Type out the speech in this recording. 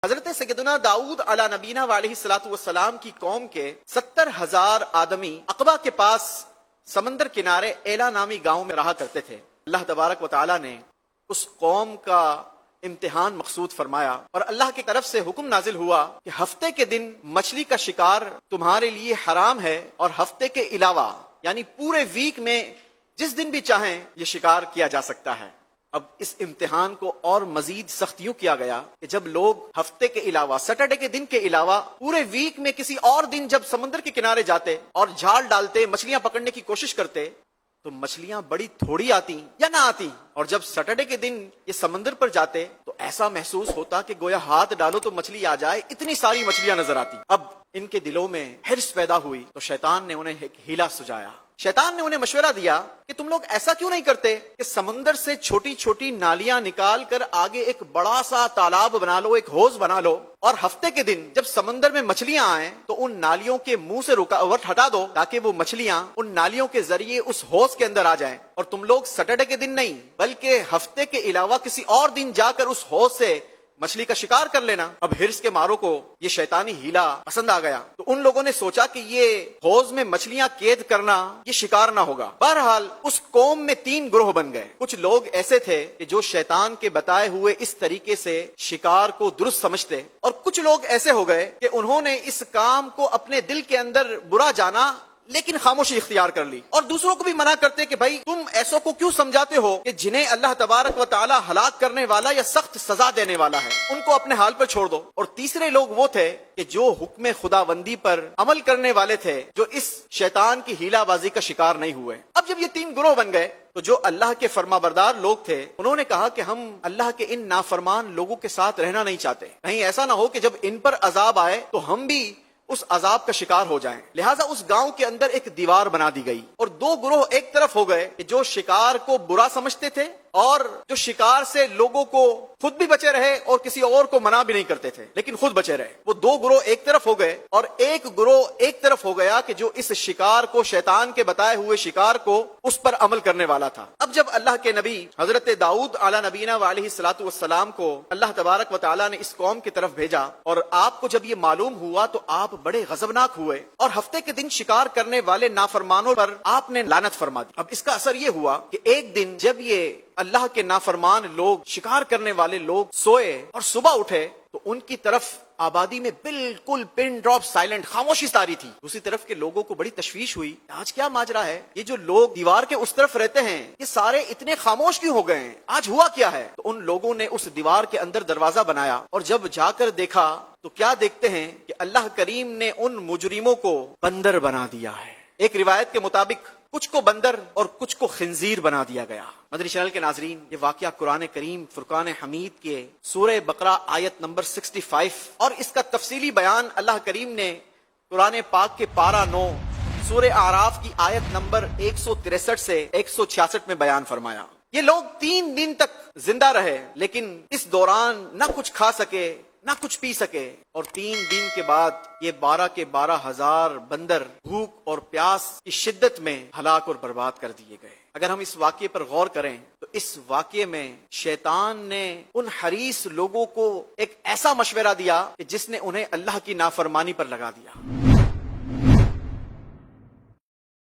حضرت سیدنا داؤد علی نبینا علیہ الصلوۃ والسلام کی قوم کے 70,000 آدمی عقبہ کے پاس سمندر کنارے ایلا نامی گاؤں میں رہا کرتے تھے۔ اللہ تبارک و تعالی نے اس قوم کا امتحان مقصود فرمایا اور اللہ کی طرف سے حکم نازل ہوا کہ ہفتے کے دن مچھلی کا شکار تمہارے لیے حرام ہے، اور ہفتے کے علاوہ یعنی پورے ویک میں جس دن بھی چاہیں یہ شکار کیا جا سکتا ہے۔ اب اس امتحان کو اور مزید سخت یوں کیا گیا کہ جب لوگ ہفتے کے علاوہ، سیٹرڈے کے دن کے علاوہ پورے ویک میں کسی اور دن جب سمندر کے کنارے جاتے اور جھال ڈالتے، مچھلیاں پکڑنے کی کوشش کرتے تو مچھلیاں بڑی تھوڑی آتی یا نہ آتی، اور جب سیٹرڈے کے دن یہ سمندر پر جاتے تو ایسا محسوس ہوتا کہ گویا ہاتھ ڈالو تو مچھلی آ جائے، اتنی ساری مچھلیاں نظر آتی۔ اب ان کے دلوں میں حرص پیدا ہوئی تو شیطان نے انہیں ایک ہیلا سجایا۔ شیطان نے انہیں مشورہ دیا کہ تم لوگ ایسا کیوں نہیں کرتے کہ سمندر سے چھوٹی چھوٹی نالیاں نکال کر آگے ایک بڑا سا تالاب بنا لو، ایک حوض بنا لو، اور ہفتے کے دن جب سمندر میں مچھلیاں آئیں تو ان نالیوں کے منہ سے رکاوٹ ہٹا دو تاکہ وہ مچھلیاں ان نالیوں کے ذریعے اس حوض کے اندر آ جائیں، اور تم لوگ سیٹرڈے کے دن نہیں بلکہ ہفتے کے علاوہ کسی اور دن جا کر اس حوض سے مچھلی کا شکار کر لینا۔ اب ہرس کے ماروں کو یہ شیطانی ہیلا پسند آ گیا تو ان لوگوں نے سوچا کہ یہ حوض میں مچھلیاں قید کرنا یہ شکار نہ ہوگا۔ بہرحال اس قوم میں 3 گروہ بن گئے۔ کچھ لوگ ایسے تھے کہ جو شیطان کے بتائے ہوئے اس طریقے سے شکار کو درست سمجھتے، اور کچھ لوگ ایسے ہو گئے کہ انہوں نے اس کام کو اپنے دل کے اندر برا جانا لیکن خاموشی اختیار کر لی، اور دوسروں کو بھی منع کرتے کہ بھائی تم ایسوں کو کیوں سمجھاتے ہو کہ جنہیں اللہ تبارک و تعالی ہلاک کرنے والا یا سخت سزا دینے والا ہے، ان کو اپنے حال پر چھوڑ دو۔ اور تیسرے لوگ وہ تھے کہ جو حکم خداوندی پر عمل کرنے والے تھے، جو اس شیطان کی ہیلا بازی کا شکار نہیں ہوئے۔ اب جب یہ 3 گروہ بن گئے تو جو اللہ کے فرما بردار لوگ تھے انہوں نے کہا کہ ہم اللہ کے ان نافرمان لوگوں کے ساتھ رہنا نہیں چاہتے، کہیں ایسا نہ ہو کہ جب ان پر عذاب آئے تو ہم بھی اس عذاب کا شکار ہو جائیں۔ لہٰذا اس گاؤں کے اندر ایک دیوار بنا دی گئی، اور 2 گروہ ایک طرف ہو گئے کہ جو شکار کو برا سمجھتے تھے اور جو شکار سے لوگوں کو خود بھی بچے رہے اور کسی اور کو منع بھی نہیں کرتے تھے لیکن خود بچے رہے۔ وہ 2 گروہ ایک طرف ہو گئے، اور ایک گروہ ایک طرف ہو گیا کہ جو اس شکار کو، شیطان کے بتائے ہوئے شکار کو، اس پر عمل کرنے والا تھا۔ اب جب اللہ کے نبی حضرت داؤد علی نبینا علیہ الصلوۃ والسلام کو اللہ تبارک و تعالی نے اس قوم کی طرف بھیجا، اور آپ کو جب یہ معلوم ہوا تو آپ بڑے غضبناک ہوئے، اور ہفتے کے دن شکار کرنے والے نافرمانوں پر آپ نے لعنت فرما دی۔ اب اس کا اثر یہ ہوا کہ ایک دن جب یہ اللہ کے نافرمان لوگ، شکار کرنے والے لوگ سوئے اور صبح اٹھے تو ان کی طرف آبادی میں بالکل پن ڈراپ سائلنٹ، خاموشی ساری تھی۔ دوسری طرف کے لوگوں کو بڑی تشویش ہوئی، آج کیا ماجرا ہے، یہ جو لوگ دیوار کے اس طرف رہتے ہیں یہ سارے اتنے خاموش کیوں ہو گئے ہیں، آج ہوا کیا ہے؟ تو ان لوگوں نے اس دیوار کے اندر دروازہ بنایا، اور جب جا کر دیکھا تو کیا دیکھتے ہیں کہ اللہ کریم نے ان مجرموں کو بندر بنا دیا ہے۔ ایک روایت کے مطابق کچھ کو بندر اور کچھ کو خنزیر بنا دیا گیا۔ مدنی چینل کے ناظرین، یہ واقعہ قرآن کریم فرقان حمید کے سورہ بقرہ آیت نمبر 65 اور اس کا تفصیلی بیان اللہ کریم نے قرآن پاک کے پارہ 9 سورہ اعراف کی آیت نمبر 163 سے 166 میں بیان فرمایا۔ یہ لوگ 3 دن تک زندہ رہے لیکن اس دوران نہ کچھ کھا سکے نہ کچھ پی سکے، اور 3 دن کے بعد یہ 12 کے 12,000 بندر بھوک اور پیاس کی شدت میں ہلاک اور برباد کر دیے گئے۔ اگر ہم اس واقعے پر غور کریں تو اس واقعے میں شیطان نے ان حریص لوگوں کو ایک ایسا مشورہ دیا کہ جس نے انہیں اللہ کی نافرمانی پر لگا دیا۔